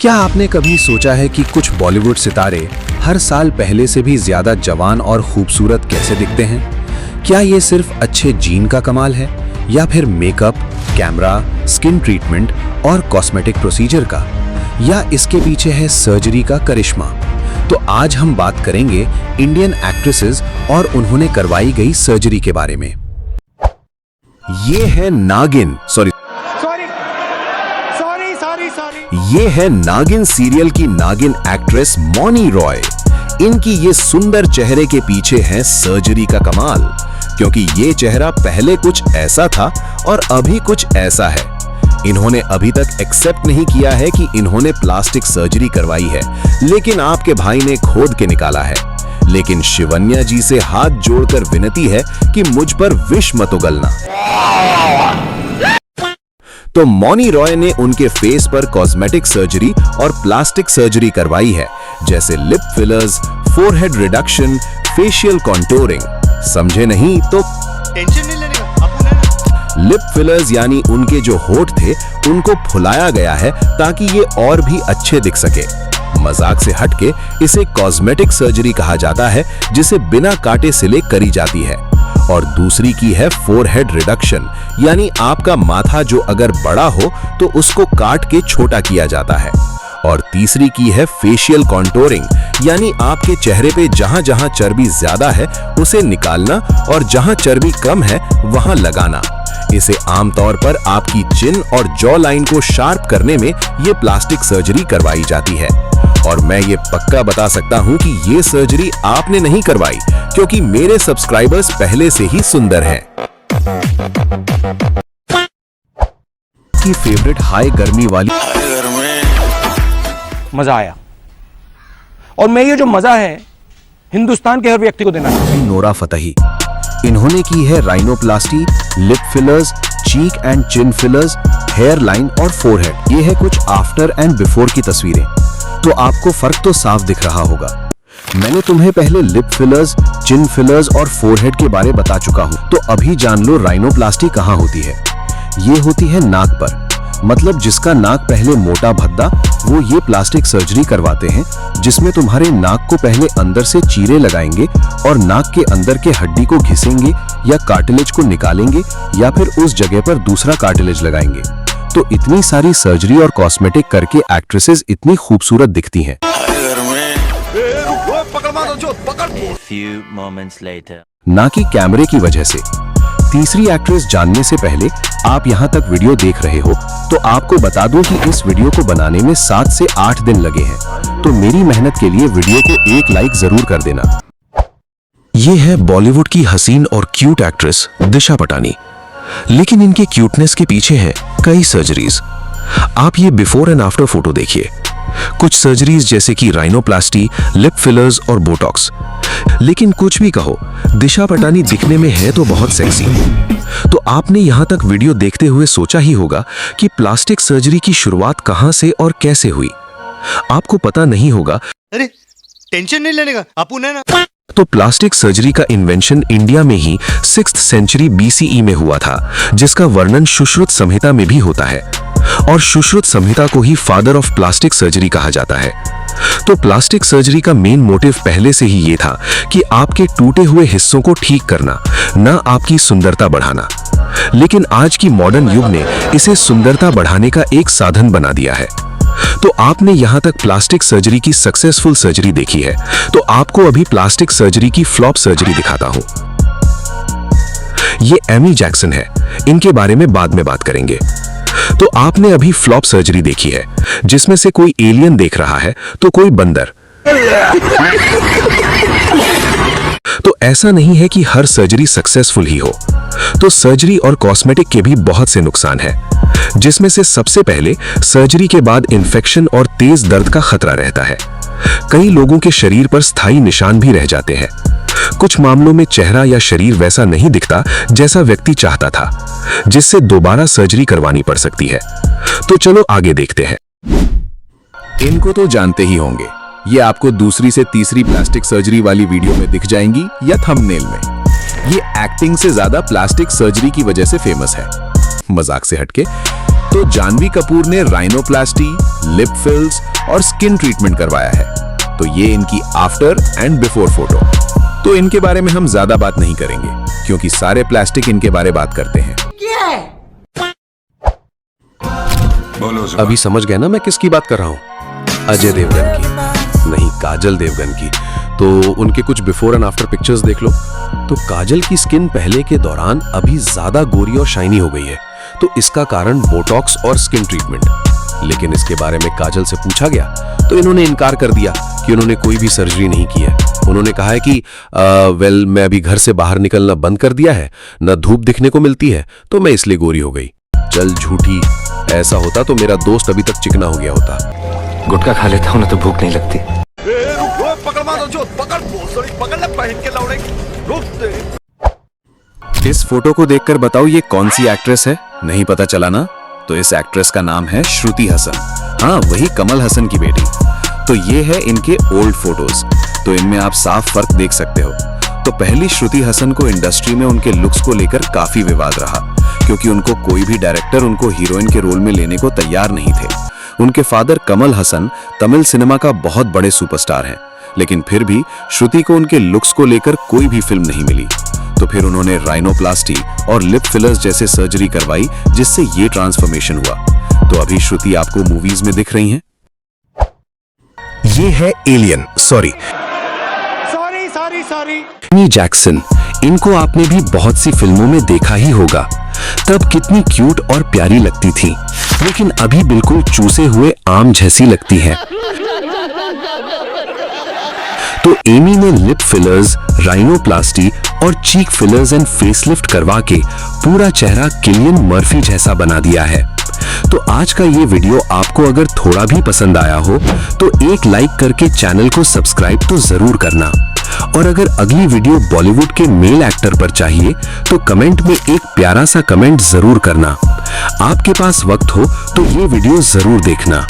क्या आपने कभी सोचा है कि कुछ बॉलीवुड सितारे हर साल पहले से भी ज्यादा जवान और खूबसूरत कैसे दिखते हैं? क्या ये सिर्फ अच्छे जीन का कमाल है या फिर मेकअप, कैमरा, स्किन ट्रीटमेंट और कॉस्मेटिक प्रोसीजर का, या इसके पीछे है सर्जरी का करिश्मा? तो आज हम बात करेंगे इंडियन एक्ट्रेसेस और उन्होंने करवाई गई सर्जरी के बारे में। ये है नागिन ये है नागिन सीरियल की नागिन एक्ट्रेस मौनी रॉय। इनकी ये सुंदर चेहरे के पीछे है सर्जरी का कमाल, क्योंकि ये चेहरा पहले कुछ ऐसा था और अभी कुछ ऐसा है। इन्होंने अभी तक एक्सेप्ट नहीं किया है कि इन्होंने प्लास्टिक सर्जरी करवाई है, लेकिन आपके भाई ने खोद के निकाला है। लेकिन शिवन्या जी से हाथ जोड़कर विनती है कि मुझ पर विष मत उगलना। तो मौनी रॉय ने उनके फेस पर कॉस्मेटिक सर्जरी और प्लास्टिक सर्जरी करवाई है, जैसे lip fillers, forehead reduction, facial contouring. समझे नहीं तो टेंशन नहीं लेने का। लिप फिलर्स यानी उनके जो होठ थे उनको फुलाया गया है ताकि ये और भी अच्छे दिख सके। मजाक से हटके इसे कॉस्मेटिक सर्जरी कहा जाता है, जिसे बिना काटे सिले करी जाती है। और दूसरी की है फोरहेड रिडक्शन, यानी आपका माथा जो अगर बड़ा हो तो उसको काट के छोटा किया जाता है। और तीसरी की है फेशियल कॉन्टोरिंग, यानी आपके चेहरे पे जहां जहां चर्बी ज्यादा है उसे निकालना और जहां चर्बी कम है वहां लगाना। इसे आमतौर पर आपकी चिन और जॉ लाइन को शार्प करने में ये प्लास्टिक सर्जरी करवाई जाती है। और मैं ये पक्का बता सकता हूं कि ये सर्जरी आपने नहीं करवाई, क्योंकि मेरे सब्सक्राइबर्स पहले से ही सुंदर हैं। की फेवरेट हाई गर्मी वाली मजा आया, और मैं ये जो मजा है हिंदुस्तान के हर व्यक्ति को देना चाहता हूं। नोरा फतेही, इन्होंने की है rhinoplasty, lip fillers, cheek and chin fillers, hairline और फोरहेड। ये है कुछ आफ्टर एंड बिफोर की तस्वीरें, तो आपको फर्क तो साफ दिख रहा होगा। मैंने तुम्हें पहले लिप फिलर्स, चिन फिलर्स और फोरहेड के बारे बता चुका हूं, तो अभी जान लो राइनोप्लास्टी कहां होती है। ये होती है नाक पर, मतलब जिसका नाक पहले मोटा भद्दा, वो ये प्लास्टिक सर्जरी करवाते हैं, जिसमें तुम्हारे नाक को पहले अंदर से चीरे लगाएंगे और नाक के अंदर के हड्डी को घिसेंगे या कार्टिलेज को निकालेंगे, या फिर उस जगह पर दूसरा कार्टिलेज लगाएंगे। तो इतनी सारी सर्जरी और कॉस्मेटिक करके एक्ट्रेसेस इतनी खूबसूरत दिखती हैं। ना कि कैमरे की वजह से। तीसरी एक्ट्रेस जानने से पहले आप यहाँ तक वीडियो देख रहे हो तो आपको बता दूं कि इस वीडियो को बनाने में 7 से 8 दिन लगे हैं, तो मेरी मेहनत के लिए वीडियो को एक लाइक जरूर कर देना। ये है बॉलीवुड की हसीन और क्यूट एक्ट्रेस दिशा पटानी, लेकिन इनके क्यूटनेस के पीछे हैं कई सर्जरीज। आप ये बिफोर एंड आफ्टर फोटो देखिए। कुछ सर्जरीज जैसे कि राइनोप्लास्टी, लिप फिलर्स और बोटॉक्स। लेकिन कुछ भी कहो, दिशा पटानी दिखने में है तो बहुत सेक्सी। तो आपने यहां तक वीडियो देखते हुए सोचा ही होगा कि प्लास्टिक सर्जरी की शुरुआत कहां से और कैसे हुई। आपको पता नहीं होगा। अरे टेंशन नहीं लेने का, अपुन है ना। तो प्लास्टिक सर्जरी का इन्वेंशन इंडिया में ही 6th सेंचुरी BCE में हुआ था, जिसका वर्णन सुश्रुत संहिता में भी होता है। और सुश्रुत संहिता को ही फादर ऑफ प्लास्टिक सर्जरी कहा जाता है। तो प्लास्टिक सर्जरी का मेन मोटिव पहले से ही ये था कि आपके टूटे हुए हिस्सों को ठीक करना, न आपकी सुंदरता बढ़ाना। लेकिन आज की मॉडर्न युग ने इसे सुंदरता बढ़ाने का एक साधन बना दिया है। तो आपने यहां तक प्लास्टिक सर्जरी की सक्सेसफुल सर्जरी देखी है, तो आपको अभी प्लास्टिक सर्जरी की फ्लॉप सर्जरी दिखाता हूं। ये एमी जैक्सन है, इनके बारे में बाद में बात करेंगे। तो आपने अभी फ्लॉप सर्जरी देखी है, जिसमें से कोई एलियन देख रहा है तो कोई बंदर। तो ऐसा नहीं है कि हर सर्जरी सक्सेसफुल ही हो। तो सर्जरी और कॉस्मेटिक के भी बहुत से नुकसान हैं, जिसमें से सबसे पहले सर्जरी के बाद इन्फेक्शन और तेज दर्द का खतरा रहता है। कई लोगों के शरीर पर स्थायी निशान भी रह जाते हैं। कुछ मामलों में चेहरा या शरीर वैसा नहीं दिखता जैसा व्यक्ति चाहता था, जिससे दोबारा सर्जरी करवानी पड़ सकती है। तो चलो आगे देखते हैं। इनको तो जानते ही होंगे, ये आपको दूसरी से तीसरी प्लास्टिक सर्जरी वाली वीडियो में दिख जाएंगी या थंबनेल में। ये एक्टिंग से ज्यादा प्लास्टिक सर्जरी की वजह से फेमस है। मजाक से हटके, तो जानवी कपूर ने राइनोप्लास्टी, लिप फिल्स और स्किन ट्रीटमेंट करवाया है। तो ये इनकी आफ्टर एंड बिफोर फोटो। तो इनके बारे में हम ज्यादा बात नहीं करेंगे क्योंकि सारे प्लास्टिक इनके बारे बात करते हैं। अभी समझ गए ना मैं किसकी बात कर रहा हूं? अजय देवगन की, नहीं काजल देवगन की। तो उनके कुछ बिफोर एंड आफ्टर पिक्चर्स देख लो। तो काजल की स्किन पहले के दौरान अभी ज्यादा गोरी और शाइनी हो गई है। तो इसका कारण बोटॉक्स और स्किन ट्रीटमेंट। लेकिन इसके बारे में काजल से पूछा गया तो इन्होंने इनकार कर दिया कि उन्होंने कोई भी सर्जरी नहीं की है। उन्होंने कहा है कि वेल मैं अभी घर से बाहर निकलना बंद कर दिया है, न धूप दिखने को मिलती है, तो मैं इसलिए गोरी हो गई। चल झूठी, ऐसा होता तो मेरा दोस्त अभी तक चिकना हो गया होता। गुटखा खा लेता हूं ना तो भूख नहीं लगती। इस फोटो को देखकर बताओ ये कौन सी एक्ट्रेस है? नहीं पता चला ना? तो इस एक्ट्रेस का नाम है श्रुति हसन। हाँ, वही कमल हसन की बेटी। तो ये है इनके ओल्ड फोटोज। तो इनमें आप साफ फर्क देख सकते हो। तो पहली श्रुति हसन को इंडस्ट्री में उनके लुक्स को लेकर काफी विवाद रहा क्योंकि उनको कोई भी डायरेक्टर उनको हीरोइन के रोल में लेने को तैयार नहीं थे। उनके फादर कमल हसन तमिल सिनेमा का बहुत बड़े सुपरस्टार हैं, लेकिन फिर भी श्रुति को उनके लुक्स को लेकर कोई भी फिल्म नहीं मिली। तो फिर उन्होंने राइनोप्लास्टी और लिप फिलर्स जैसे सर्जरी करवाई जिससे ये ट्रांसफॉर्मेशन हुआ। तो अभी श्रुति आपको मूवीज में दिख रही हैं। ये है एलियन, सॉरी एमी जैक्सन। इनको आपने भी बहुत सी फिल्मों में देखा ही होगा। तब कितनी क्यूट और प्यारी लगती थी, लेकिन अभी बिल्कुल चूसे हुए आम जैसी लगती है। तो एमी ने लिप फिलर्स, राइनोप्लास्टी और चीक फिलर्स एंड फेसलिफ्ट करवा के पूरा चेहरा किलियन मर्फी जैसा बना दिया है। तो आज का ये वीडियो आपको अगर थोड़ा भी पसंद आया हो तो एक लाइक करके चैनल को सब्सक्राइब तो जरूर करना। और अगर अगली वीडियो बॉलीवुड के मेल एक्टर पर चाहिए तो कमेंट में एक प्यारा सा कमेंट जरूर करना। आपके पास वक्त हो तो ये वीडियो जरूर देखना।